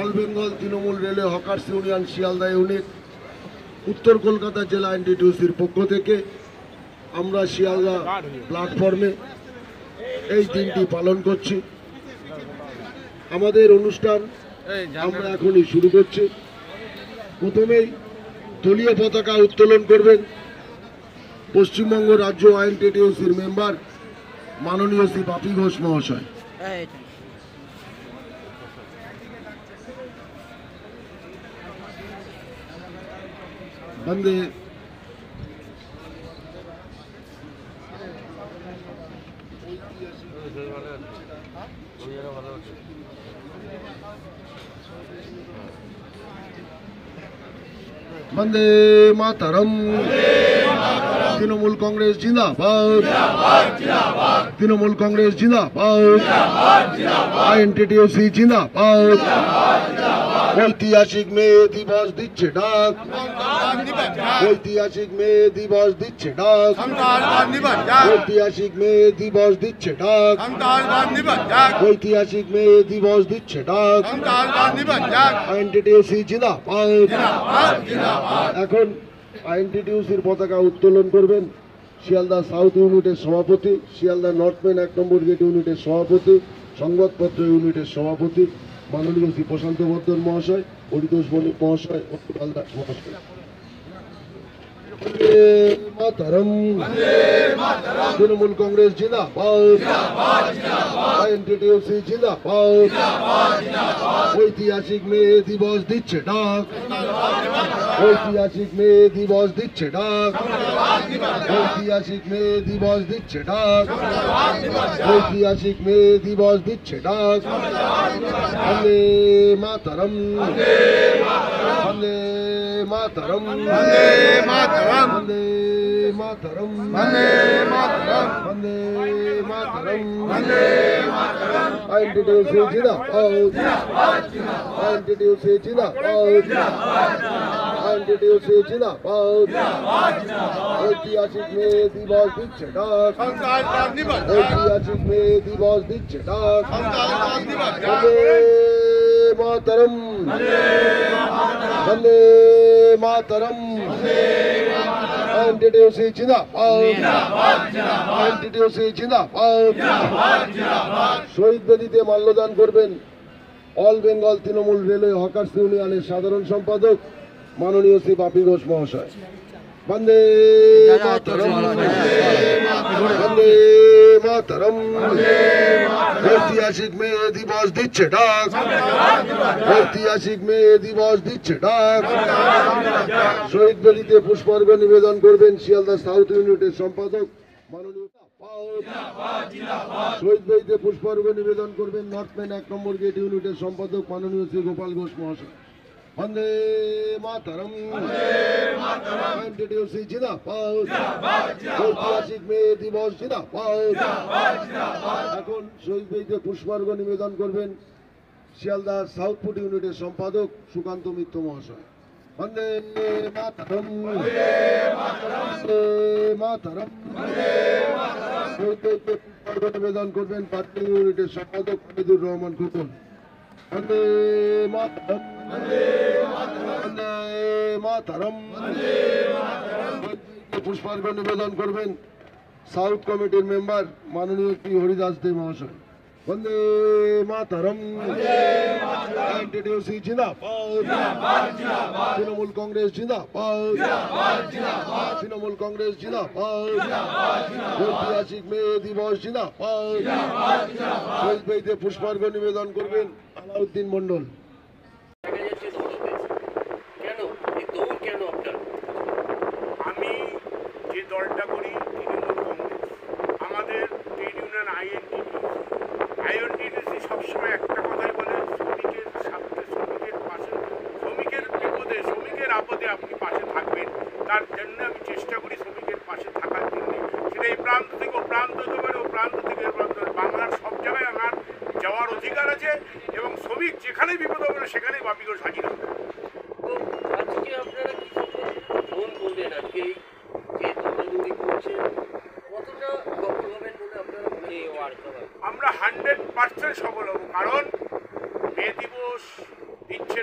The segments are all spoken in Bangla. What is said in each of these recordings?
All Bengal Trinamool railway hawkers union Sealdah unit উত্তর কলকাতা জেলা এনটিটিউসির পক্ষ থেকে আমরা শিয়ালদা প্ল্যাটফর্মে এই দিনটি পালন করছি। আমাদের অনুষ্ঠান আমরা এখনই শুরু করছি। প্রথমেই দলীয় পতাকা উত্তোলন করবেন পশ্চিমবঙ্গ রাজ্য আইএনটিটিউসির মেম্বার মাননীয় শ্রী বাপি ঘোষ মহাশয়। বন্দে বন্দে মাতরম। তৃণমূল কংগ্রেস জিন্দাবাদ, তৃণমূল কংগ্রেস জিন্দাবাদ, আইএনটিটিউসি জিন্দাবাদ। ঐতিহাসিক মে দিবস দিচ্ছে ডাক, ঐতিহাসিক মে দিবস দিচ্ছে ডাক, ঐতিহাসিক মে দিবস দিচ্ছে ডাক, ঐতিহাসিক মে দিবস দিচ্ছে ডাক। আইএনটিটিউসি জিন্দাবাদ। এখন আইএনটিটিউসির পতাকা উত্তোলন করবেন শিয়ালদা সাউথ ইউনিটের সভাপতি, শিয়ালদা নর্থ মেন 1 নম্বর গেট ইউনিটের সভাপতি, সংবাদপত্র ইউনিটের সভাপতি মাননীয় শ্রী প্রশান্ত বর্ধন মহাশয়, পরিতোষ বণিক মহাশয় ও দাস মহাশয়। মাতরম। তৃণমূল কংগ্রেস জিন্দাবাদ, আইএনটিটিউসি জিন্দাবাদ। ঐতিহাসিক মে দিবস দিচ্ছে ডাক, ঐতিহাসিক মে দিবস দিচ্ছে ডাক, ঐতিহাসিক মে দিবস দিচ্ছে ডাক, ঐতিহাসিক মে দিবস দিচ্ছে ডাক। বন্দে মাতরম, বন্দে মাতরম, বন্দে মাতরম, বন্দে মাতরম, বন্দে মাতরম, বন্দে মাতরম, বন্দে মাতরম। আইএনটিটিউসি জিন্দাবাদ, আইএনটিটিউসি জিন্দাবাদ, আইএনটিটিউসি জিন্দাবাদ। ঐতিহাসিক মে দিবস দিচ্ছে ডাক, ঐতিহাসিক মে দিবস দিচ্ছে ডাক। বন্দে মাতরম, বন্দে মাতরম। আইএনটিটিউসি জিন্দাবাদ, আইএনটিটিউসি জিন্দাবাদ। শহীদ বেদিতে মাল্যদান করবেন all Bengal Trinamool railway hawkers ইউনিয়নের সাধারণ সম্পাদক মাননীয় শ্রী বাপি ঘোষ মহাশয়। বন্দে মাতরম, বন্দে মাতরম। ঐতিহাসিক মে দিবস দিচ্ছে ডাক, ঐতিহাসিক মে দিবস দিচ্ছে ডাক। শহীদ বেদিতে পুষ্পার্ঘ্য নিবেদন করবেন শিয়ালদা সাউথ ইউনিটের সম্পাদক মাননীয়। শহীদ বেদিতে পুষ্পার্ঘ্য নিবেদন করবেন নর্থ মেন 1 নম্বর গেট ইউনিটের সম্পাদক মাননীয় শ্রী গোপাল ঘোষ মহাশয়। বন্দে মাতরম, আইএনটিটিউসি জিন্দাবাদ, ঐতিহাসিক মে দিবস জিন্দাবাদ। এখন শহীদ বেদিতে পুষ্পার্ঘ্য নিবেদন করবেন শিয়ালদা সাউথ ফুট ইউনিটের সম্পাদক সুকান্ত মিত্র মহাশয়। বন্দে মাতরম, বন্দে মাতরম। শহীদ বেদিতে পুষ্পার্ঘ্য নিবেদন করবেন পাটনি ইউনিটের সম্পাদক হামিদুর রহমান খোকন। বন্দে মাতরম, বন্দে মাতরম। পুষ্পার্ঘ্য নিবেদন করবেন সাউথ কমিটির মেম্বার মাননীয় শ্রী হরিদাস দে মহাশয়। বন্দে মাতরম। আইএনটিটিউসি জিন্দাবাদ, তৃণমূল কংগ্রেস জিন্দাবাদ, তৃণমূল কংগ্রেস জিন্দাবাদ। ঐতিহাসিক মে দিবস জিন্দাবাদ। শহীদ বেদিতে পুষ্পার্ঘ্য নিবেদন করবেন আলাউদ্দিন মন্ডল। আমি যে দলটা করি তৃণমূল কংগ্রেস, আমাদের ট্রেড ইউনিয়ন আইএনটিটিউসি সবসময় একটা কথাই বলে, শ্রমিকের স্বার্থে, শ্রমিকের পাশে, শ্রমিকের বিপদে, শ্রমিকের আপদে আপনি পাশে থাকবেন। তার জন্য আমি চেষ্টা করি শ্রমিকের পাশে থাকার জন্য। সেটা এই প্রান্ত থেকে ও প্রান্ত হতে পারে, ও প্রান্ত থেকে এ প্রান্ত। বাংলার সব জায়গায় আমার যাওয়ার অধিকার আছে এবং শ্রমিক যেখানেই বিপদ হবে সেখানেই বাপি ঘোষ হাজির হবে। আজকে আপনারা কি ফোন করবেন? আজকে যে দৌড়াদৌড়ি করছে কতটা সফল হবেন বলে আপনারা মনে? আমরা 100% সফল হব, কারণ মে দিবস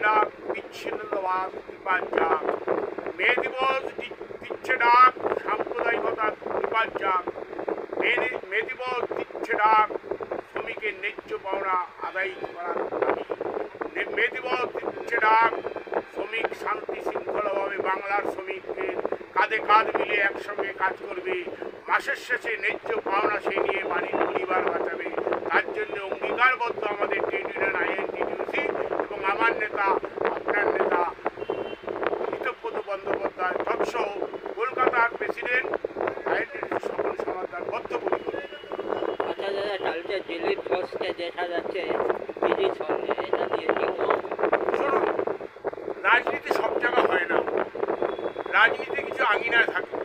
ডাক বিচ্ছিন্নতাবাদ নিপাত যাক, মে দিবস দিচ্ছে ডাক সাম্প্রদায়িকতা নিপাত যাক, মে দিবস দিচ্ছে ডাক শ্রমিকের ন্যায্য পাওনা আদায় করার দাবি, মে দিবস দিচ্ছে ডাক শ্রমিক শান্তি শৃঙ্খলাভাবে বাংলার শ্রমিককে কাঁধে কাঁধ মিলিয়ে একসঙ্গে কাজ করবে, মাসের শেষে ন্যায্য পাওনা সে নিয়ে বাড়ির পরিবার বাঁচাবে। তার জন্য অঙ্গীকারবদ্ধ আমাদের ট্রেড ইউনিয়ন আইএনটিটিউসি এবং আমার নেতা আপনার নেতা ঋতব্রত বন্দ্যোপাধ্যায় তৎসহ কলকাতার প্রেসিডেন্ট আইএনটিটিউসি সকল সমাজদার বদ্ধপরিকর। আচ্ছা দাদা, কালকে দিল্লির ধসকে দেখা যাচ্ছে দিদির সঙ্গে, এটা নিয়ে কি বলবো? শুনুন, রাজনীতি সব জায়গা হয় না, রাজনীতি কিছু আঙিনায় থাকে।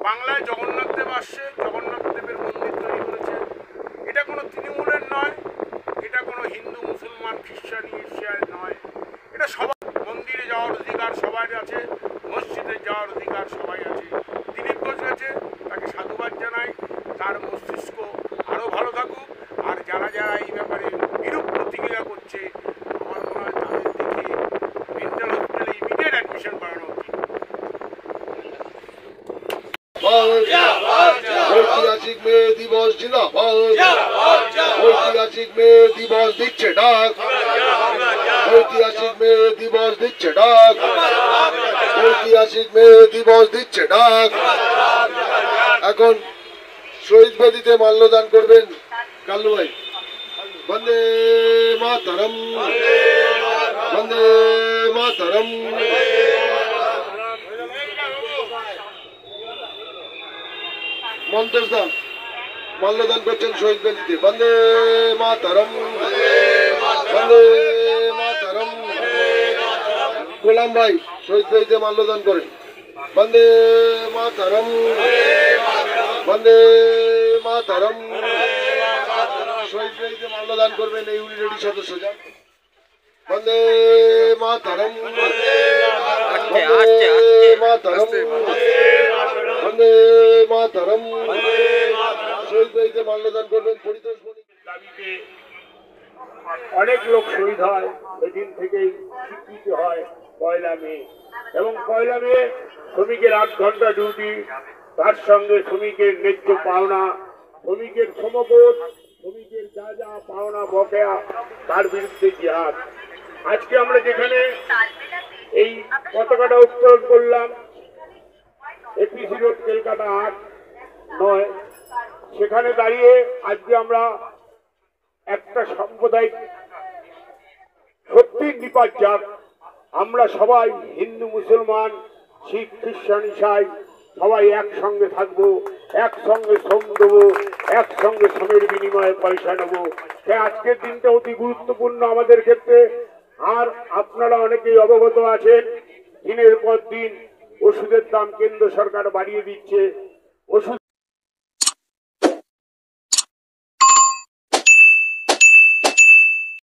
বাংলায় জগন্নাথ দেব আসছে, জগন্নাথ দেবের মন্দির তৈরি করেছে, এটা কোনো তৃণমূলের নয়, এটা কোনো হিন্দু মুসলমান খ্রিস্টান ইসরায়েল নয়, এটা সবার মন্দিরে যাওয়ার অধিকার সবার আছে, মসজিদে যাওয়ার অধিকার সবাই আছে। দিলীপ ঘোষ গেছে, তাকে সাধুবাদ জানাই, তার মস্তিষ্ক আরও ভালো থাকুক। আর যারা যারা এই ব্যাপারে বিরূপ প্রতিক্রিয়া করছে, আমার মনে হয় তাদের দেখে মেন্টাল হসপিটালে ইমিডিয়েট অ্যাডমিশন করানো উচিত। ঐতিহাসিক মে দিবস জিন্দাবাদ, ঐতিহাসিক মে দিবস দিচ্ছে ডাক, ঐতিহাসিক মে দিবস দিচ্ছে ডাক, ঐতিহাসিক মে দিবস দিচ্ছে ডাক। এখন শহীদ বেদিতে মাল্যদান করবেন কাল্লু ভাই। বন্দে মাতরম, বন্দে মাতরম। মন্তেশ দা মাল্যদান করছেন শহীদ বেদিতে। বন্দে মাতরম, বন্দে মাতরম। গোলাম ভাই শহীদ বেদিতে মাল্যদান করেন। বন্দে মাতরম, বন্দে মাতরম। শহীদ বেদিতে মাল্যদান করবেন এই ইউনিটের সদস্য যান। বন্দে মাতরম, বন্দে মাতরম, বন্দে মাতরম। শহীদ বেদিতে মাল্যদান করবেন পরিতোষ মণি। দাবিতে অনেক লোক শহীদ হয়, সেদিন থেকেই স্বীকৃতি হয় পয়লা মে, এবং পয়লা মে শ্রমিকের 8 ঘন্টা ডিউটি, তার সঙ্গে শ্রমিকের ন্যায্য পাওনা, শ্রমিকের সমবোধ, শ্রমিকের যা যা পাওনা বকেয়া, তার বিরুদ্ধে জিহাদ। আজকে আমরা যেখানে এই পতাকাটা উত্তোলন করলাম, এপিসি রোড কলকাতা 8-9, সেখানে দাঁড়িয়ে আজকে আমরা একটা সাম্প্রদায়িক সত্যি নিপাত যাক, আমরা সবাই হিন্দু মুসলমান শিখ খ্রিস্টান ইসাই সবাই একসঙ্গে থাকবো, একসঙ্গে শ্রম দেবো, একসঙ্গে শ্রমের বিনিময়ে পয়সা নেবো। তাই আজকের দিনটা অতি গুরুত্বপূর্ণ আমাদের ক্ষেত্রে। আর আপনারা অনেকেই অবগত আছেন, দিনের পর দিন ওষুধের দাম কেন্দ্র সরকার বাড়িয়ে দিচ্ছে। ওষুধ